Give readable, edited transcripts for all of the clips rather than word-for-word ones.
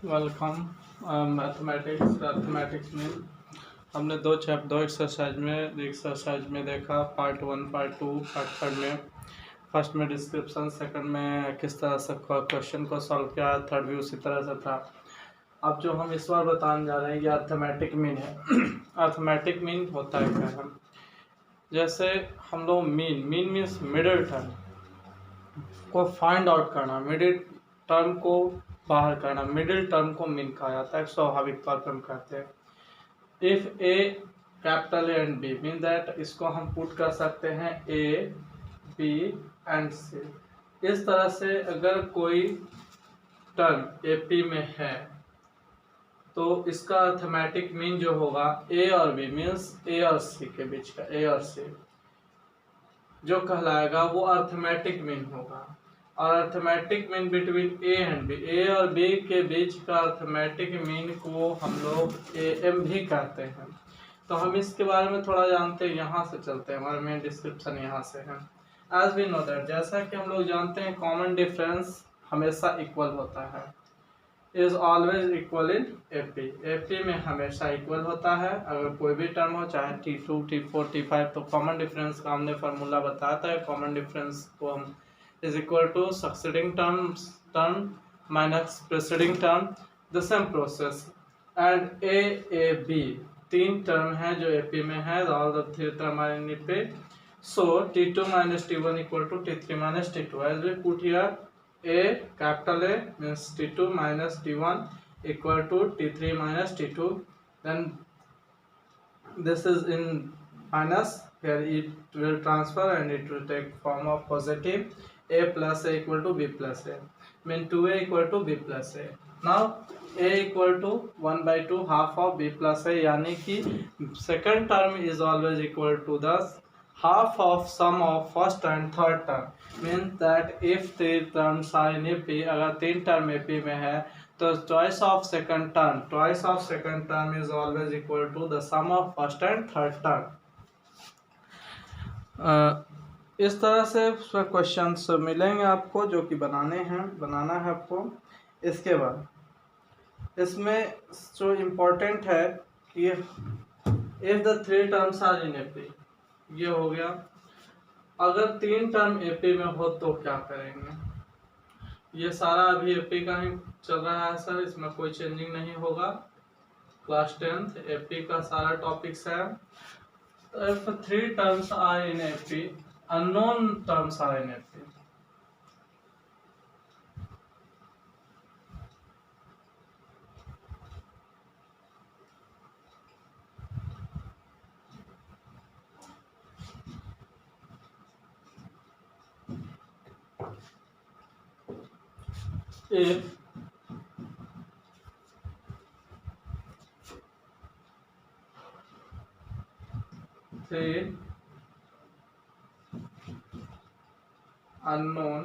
Welcome. Mathematics में हमने दो एक्सरसाइज में देखा, पार्ट 1 पार्ट 2 पार्ट 3 में। फर्स्ट में डिस्क्रिप्शन, सेकंड में किस तरह से क्वेश्चन को सॉल्व किया, थर्ड भी उसी तरह से था। अब जो हम इस बार बताने जा रहे हैं ये अर्थमेटिक मीन है। अर्थमेटिक मीन होता है क्या है, जैसे हम लोग मीन मीन्स मिडिल टर्म को फाइंड आउट करना, मिडिल टर्म को बाहर करना, मिडिल टर्म को मीन कहा जाता है। स्वाभाविक तौर पर हम कहते हैं if A capital and B mean that, इसको हम पुट कर सकते हैं ए बी एंड सी। इस तरह से अगर कोई टर्म ए पी में है तो इसका अर्थमेटिक मीन जो होगा ए और बी मीन्स ए और सी के बीच का, ए और सी जो कहलाएगा वो अर्थमेटिक मीन होगा। और arithmetic mean between A and B, A और बी के बीच का अर्थमेटिक मीन को हम लोग ए एम भी कहते हैं। तो हम इसके बारे में थोड़ा जानते हैं, यहाँ से चलते हैं, हमारा मेन डिस्क्रिप्शन यहाँ से है। एज वी नो दैट, जैसा कि हम लोग जानते हैं कॉमन डिफरेंस हमेशा इक्वल होता है, is always equal in AP. AP में हमेशा इक्वल होता है। अगर कोई भी टर्म हो, चाहे T2 T4 T5, तो कॉमन डिफरेंस का हमने फार्मूला बताया था। कॉमन डिफरेंस को हम is equal to succeeding term minus preceding term, the same process. And A B तीन टर्म है जो एपी में है, all the three term are in AP. So T2 minus T1 equal to T3 minus T2. As we put here, A capital A means T2 minus T1 equal to T3 minus T2. Then this is in minus, here it will transfer and it will take form of positive. A plus A equal to B plus A, mean 2A equal to B plus A. Now A equal to 1 by 2 half of B plus A, यानी कि second term is always equal to the half of sum of first and third term, means that if three terms are in AP, अगर तीन term AP में है तो twice of second term is always equal to the sum of first and third term. इस तरह से questions मिलेंगे आपको जो कि बनाना है आपको। इसके बाद इसमें जो इम्पोर्टेंट है कि if the three terms are in AP, ये हो गया। अगर तीन टर्म एपी में हो तो क्या करेंगे, ये सारा अभी एपी का ही चल रहा है सर, इसमें कोई चेंजिंग नहीं होगा। क्लास 10th एपी का सारा टॉपिक्स है। If three terms are in AP, unknown terms are in AP, if three unknown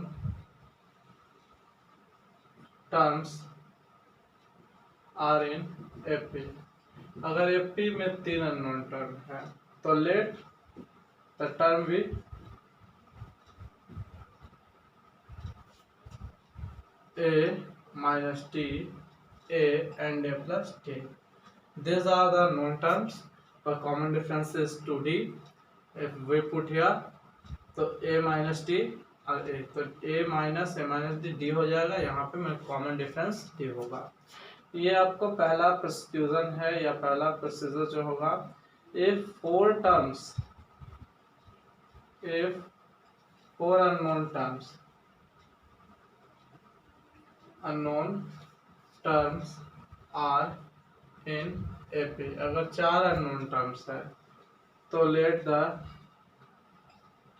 terms are in AP, अगर AP में तीन अननोन टर्म है तो let the term be A minus T, A and A plus T. These are the known terms. The common difference is 2D. If we put here, तो A minus T और A, तो A minus D हो जाएगा। यहाँ पे मैं common difference D होगा। ये आपको पहला प्रोसीजर है या पहला प्रोसीजर जो होगा, if four unknown terms are in AP, अगर चार अननोन टर्म्स है तो लेट द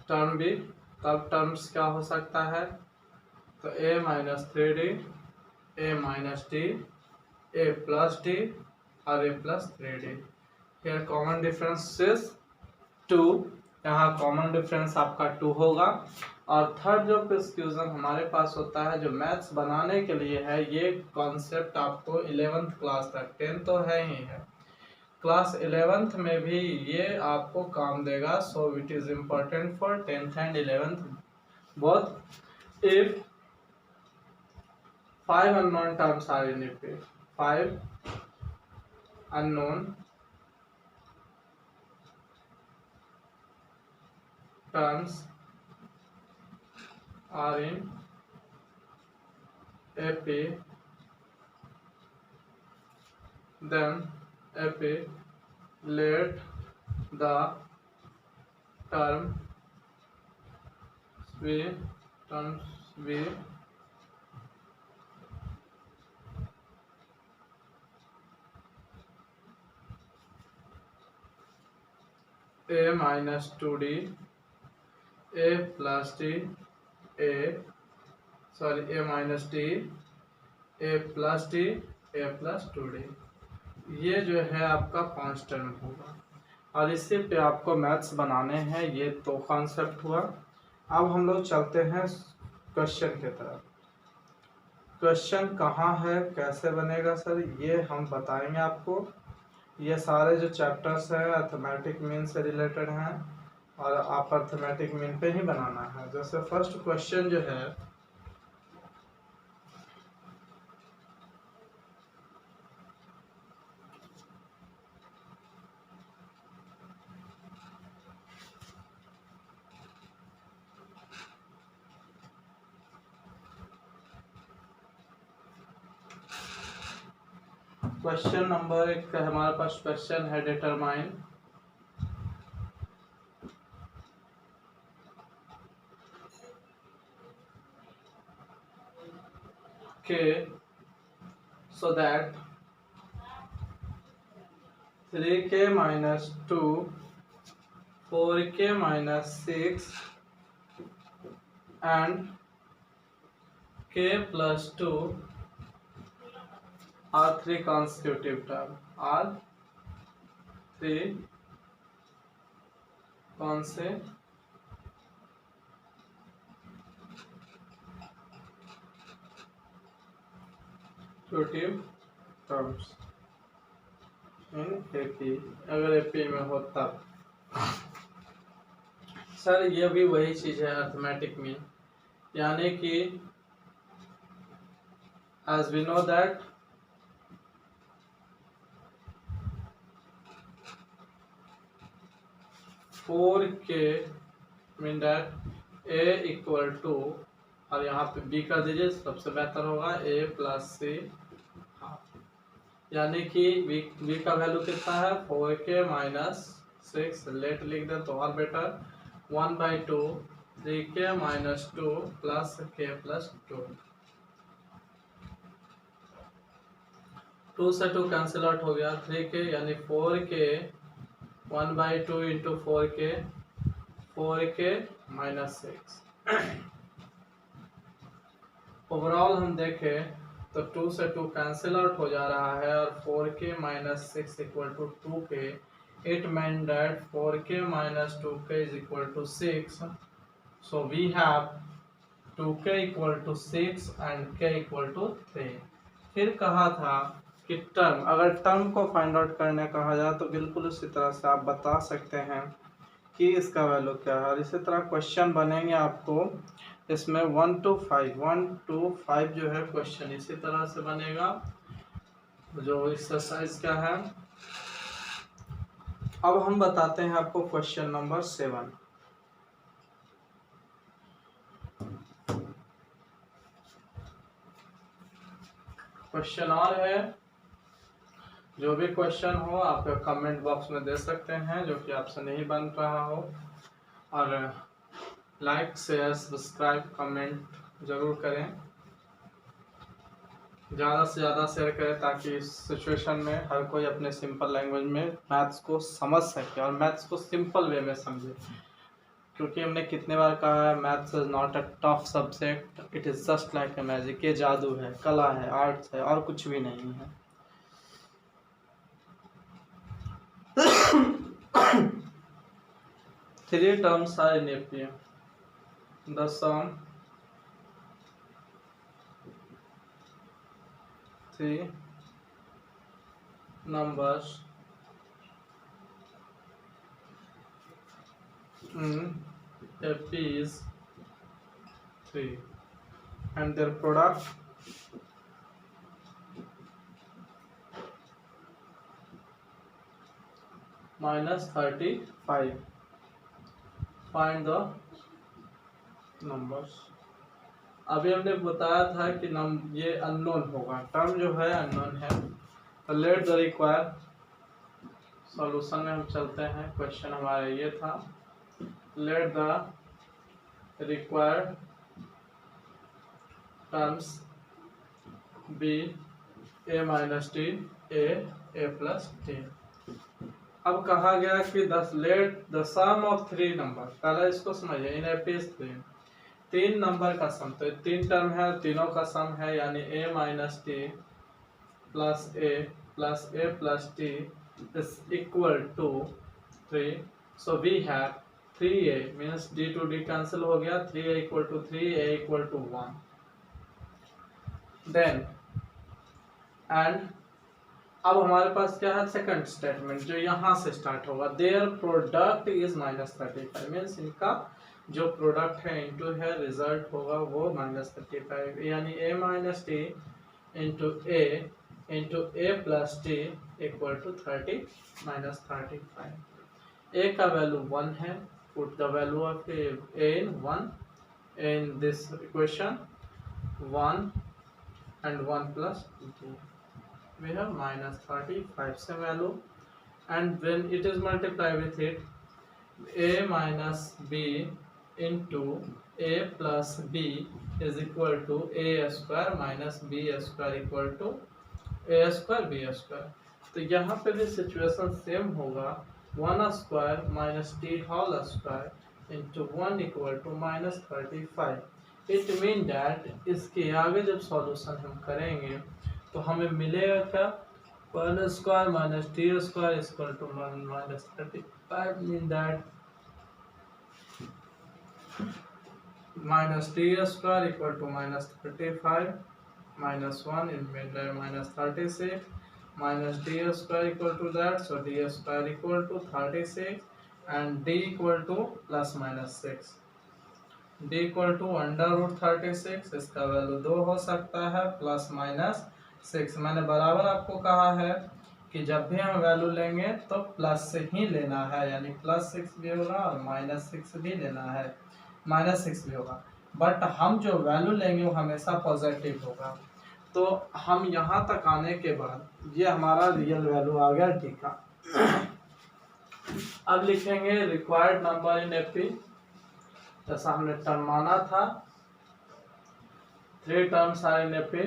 टर्म बी, तब टर्म्स क्या हो सकता है, तो A minus 3D, A minus D, A plus D और A plus 3D। here common difference is 2, यहाँ कॉमन डिफरेंस आपका 2 होगा। और थर्ड जो प्रिस्क्रिप्शन हमारे पास होता है जो मैथ्स बनाने के लिए है, ये कॉन्सेप्ट आपको 11th क्लास तक, 10 तो है ही है, क्लास 11th में भी ये आपको काम देगा। So it is important for 10th and 11th both. If 5 unknown terms are in AP. 5 unknown terms are in AP. Then AP let the term terms be a minus 2d, a plus d, a minus d, a plus d, a plus 2d। ये जो है आपका 5 term होगा और इसी पे आपको maths बनाने हैं। ये तो कॉन्सेप्ट हुआ। अब हम लोग चलते हैं क्वेश्चन की तरफ। क्वेश्चन कहाँ है, कैसे बनेगा सर, ये हम बताएंगे आपको। ये सारे जो चैप्टर्स हैं अर्थमेटिक मीन से रिलेटेड हैं और आप अर्थमेटिक मीन पे ही बनाना है। जैसे फर्स्ट क्वेश्चन जो है, क्वेश्चन नंबर 1 हमारे पास क्वेश्चन है डिटरमाइन के so that 3k minus 2, 4k minus 6 and k plus 2 are 3 consecutive terms. Are 3 consecutive terms in AP। अगर AP में हो तब सर ये भी वही चीज है अर्थमेटिक मीन, यानी कि as we know that for के mean that A equal to, और यहाँ पे B कर दीजिए सबसे बेहतर होगा, A प्लस सी, यानी कि B का वैल्यू कितना है 4k माइनस 6, लेट लिख दे तो और better, 1/2 3k minus 2 plus k plus 2, 2 से 2 कैंसिल आउट हो गया, 3k यानी 4k 1/2 into 4k minus 6। Overall हम देखें तो 2 से 2 कैंसिल आउट हो जा रहा है और 4k minus 6 equal to 2k। It mean that 4k minus 2k is equal to 6। So we have 2k equal to 6 and k equal to 3। फिर कहा था कि टर्म, अगर टर्म को फाइंड आउट करने कहा जाए तो बिल्कुल उसी तरह से आप बता सकते हैं कि इसका वैल्यू क्या है। और इसी तरह क्वेश्चन बनेंगे आपको इसमें 1 to 5 जो है क्वेश्चन इसी तरह से बनेगा। जो एक्सरसाइज क्या है, अब हम बताते हैं आपको क्वेश्चन नंबर 7। क्वेश्चन और है, जो भी क्वेश्चन हो आप कमेंट बॉक्स में दे सकते हैं जो कि आपसे नहीं बन रहा हो, और लाइक शेयर सब्सक्राइब कमेंट जरूर करें, ज़्यादा से ज़्यादा शेयर करें ताकि इस सिचुएशन में हर कोई अपने सिंपल लैंग्वेज में मैथ्स को समझ सके और मैथ्स को सिंपल वे में समझे। क्योंकि हमने कितने बार कहा है maths is not a tough subject, it is just like a magic. ये जादू है, कला है, आर्ट्स है और कुछ भी नहीं है। Three terms are in AP. The sum, three numbers in AP is 3 and their product -35. Find the numbers. अभी हमने बताया था कि ये अननोन होगा, टर्म जो है अननोन है। तो लेट द रिक्वायर सॉल्यूशन में हम चलते हैं। क्वेश्चन हमारा ये था, let the required terms be a minus T A plus T. अब कहा गया कि let the sum of 3 number, पहले इसको समझिए। इन एफ इज 3 नंबर का सम, तो 3 टर्म है, तीनों का सम है, यानी a minus T plus A plus T is equal to 3। So we have 3a means d to d cancel हो गया, 3a equal to 3, a equal to 1। Then and अब हमारे पास क्या है, सेकंड स्टेटमेंट जो यहाँ से स्टार्ट होगा, देयर प्रोडक्ट इज -35 मीन्स इनका जो प्रोडक्ट है इनटू है रिजल्ट होगा वो -35, यानी a minus T into A plus T equal to 30 -35। a का वैल्यू 1 है, put the value of a in 1 in this equation, 1 and 1 plus 2, we have -35 से value, and when it is multiplied with it, a minus b into a plus b is equal to a square minus b square equal to a square b square। तो यहाँ पे भी situation same होगा, 1 square minus T whole square into 1 equal to -35। It mean that इसके आगे जब solution हम करेंगे तो हमें मिलेगा क्या, 1 square minus T square equal to -35, mean that minus T square equal to -35 -1 in -36 minus d square equal to that, so d square equal to 36 and d equal to plus minus 6, d equal to √36, इसका value 2 हो सकता है, plus minus 6। मैंने बराबर आपको कहा है कि जब भी हम वैल्यू लेंगे तो प्लस से ही लेना है, यानी +6 भी होगा और -6 भी लेना है, -6 भी होगा, बट हम जो वैल्यू लेंगे वो हमेशा पॉजिटिव होगा। तो हम यहाँ तक आने के बाद ये हमारा रियल वैल्यू आ गया टी का। अब लिखेंगे रिक्वायर्ड नंबर इन एपी, जैसा हमने टर्म माना था, 3 terms are in AP.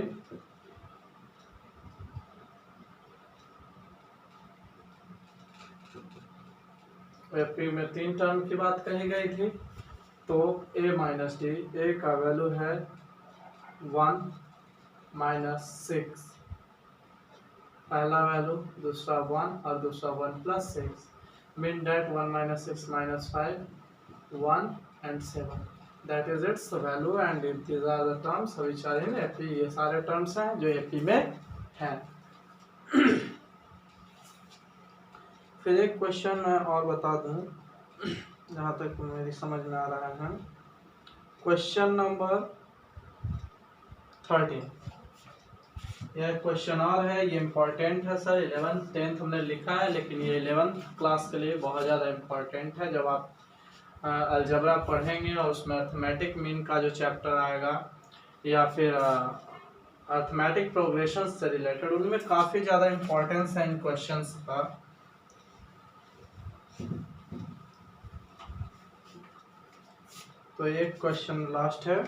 AP में 3 टर्म की बात कही गई थी, तो a माइनस डी, ए का वैल्यू है 1 -6, पहला वैल्यू, दूसरा 1 और दूसरा 1 + 6, mean that 1 - 6 - 5, 1 and 7, that is its value and these are the terms which are in AP. ये सारे टर्म्स हैं जो एपी में हैं। फिर एक क्वेश्चन मैं और बता दूं जहाँ तक मेरी समझ में आ रहा है, क्वेश्चन नंबर 13। यह क्वेश्चन और है, ये इम्पोर्टेंट है सर। 11th 10th हमने लिखा है, लेकिन ये 11th क्लास के लिए बहुत ज़्यादा इम्पोर्टेंट है। जब आप अलजबरा पढ़ेंगे और उसमें अर्थमेटिक मीन का जो चैप्टर आएगा या फिर अर्थमेटिक प्रोग्रेशन से रिलेटेड, उनमें काफ़ी ज़्यादा इम्पोर्टेंस है इन क्वेश्चंस का। तो एक क्वेश्चन लास्ट है,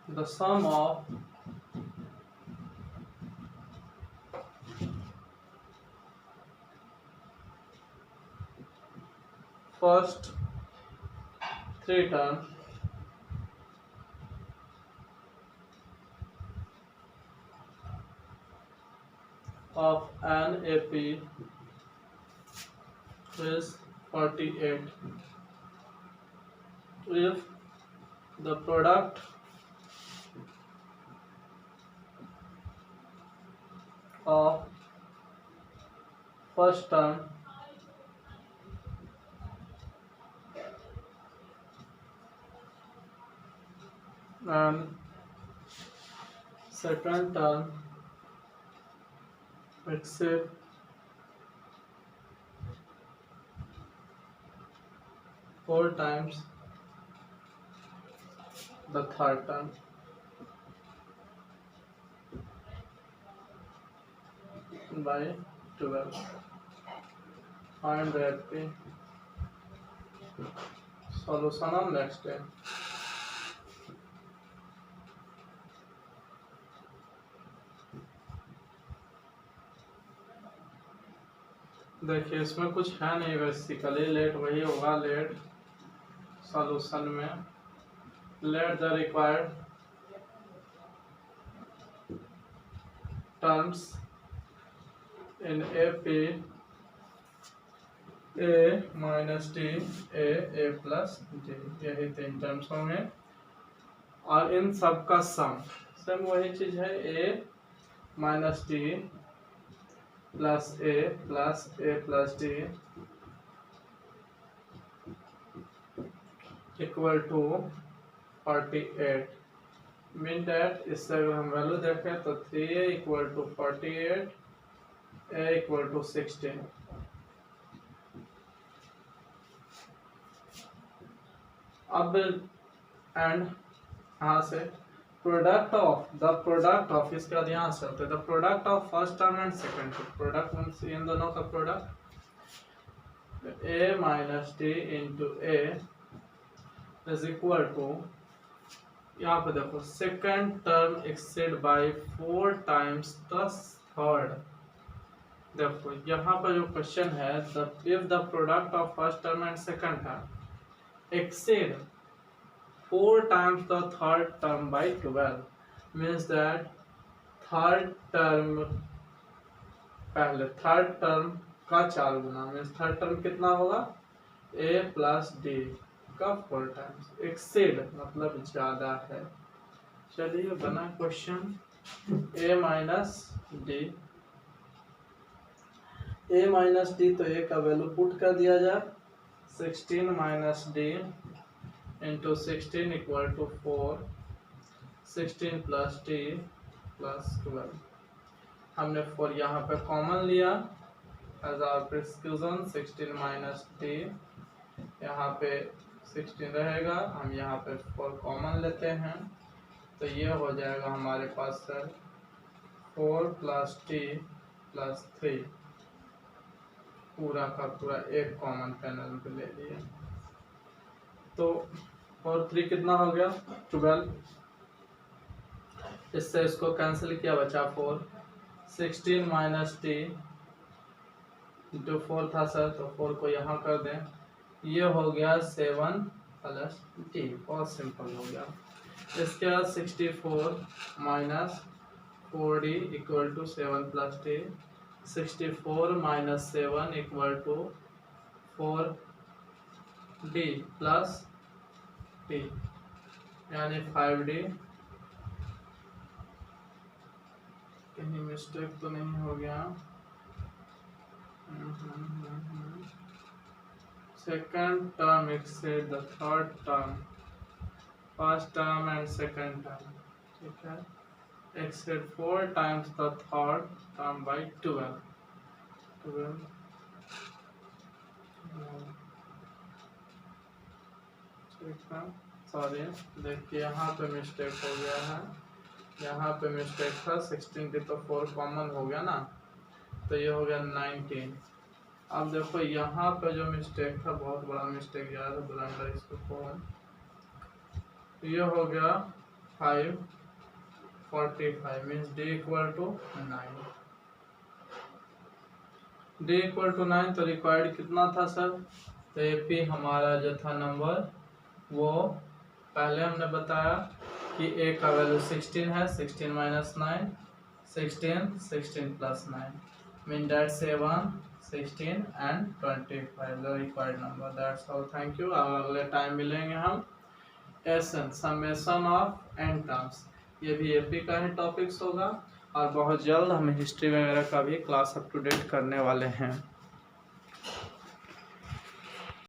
the sum of first 3 terms of an AP is 48 if the product of first term and second term exceed four times the third term. By 12. Find the FP. Solution on next day. देखिए इसमें कुछ है नहीं, basically let वही होगा, late solution में late the required terms in AP A minus D A plus D, यही तीन टर्म्स होंगे और इन सब का सम सेम वही चीज है, A minus d plus A plus d equal to 48। Mean that इससे अगर हम वैल्यू देखें तो 3A equal to 48, A equal to 16। अब एंड यहाँ से प्रोडक्ट ऑफ इसके बाद यहाँ से होते हैं the product of first term and second term. Product means इन दोनों का product, A minus d into A is equal to, यहाँ पे देखो second term exceed by 4 times the third. देखो यहाँ पर जो क्वेश्चन है if the product of first term and second term exceed 4 times the third term by 12, means that third term पहले third term का 4 गुना, मीन्स थर्ड टर्म कितना होगा A plus D का 4 टाइम्स, एक्सेड मतलब ज्यादा है। चलिए बना क्वेश्चन A माइनस डी, तो A का वैल्यू पुट कर दिया जाए 16 minus d into 16 equal to 4, 16 plus d plus 12। हमने 4 यहाँ पे कॉमन लिया as our prescription, 16 minus d, यहाँ पे 16 रहेगा, हम यहाँ पे 4 कॉमन लेते हैं तो ये हो जाएगा हमारे पास सर 4 प्लस टी प्लस 3, पूरा का पूरा एक कॉमन पैनल पे ले लिए तो 4 3 कितना हो गया 12, इससे इसको कैंसिल किया बचा 4, 16 माइनस टी इंटू 4 था सर तो 4 को यहाँ कर दें, ये हो गया 7 प्लस टी, बहुत सिंपल हो गया। इसके बाद 64 minus 4d equal to 7 plus t, 64 minus 7 equal to 4d plus t यानी 5d। कहीं मिस्टेक तो नहीं हो गया? Second term exceed the third term, first term and second term, ठीक है, exceed 4 times the third term by 12। ठीक है, सॉरी देखिए यहाँ पे मिस्टेक हो गया है, यहाँ पे मिस्टेक था 16 की तो 4 कॉमन हो गया ना तो ये हो गया 19। अब देखो यहाँ पे जो मिस्टेक था बहुत बड़ा मिस्टेक गया था, ब्लंडर इसको कौन, ये हो गया 545 means d equal to 9, d equal to 9 तो रिक्वायर्ड कितना था सर, तो AP हमारा जो था नंबर वो पहले हमने बताया कि A का वैल्यू 16 है, 16 minus 9 16, 16 plus 9 mean that 7, 16 and 25 the required number. That's all, thank you. अगले टाइम मिलेंगे हम एसन समेशन ऑफ एन टर्म्स, ये भी AP का ही टॉपिक्स होगा और बहुत जल्द हम हिस्ट्री वगैरह का भी क्लास अप टू डेट करने वाले हैं।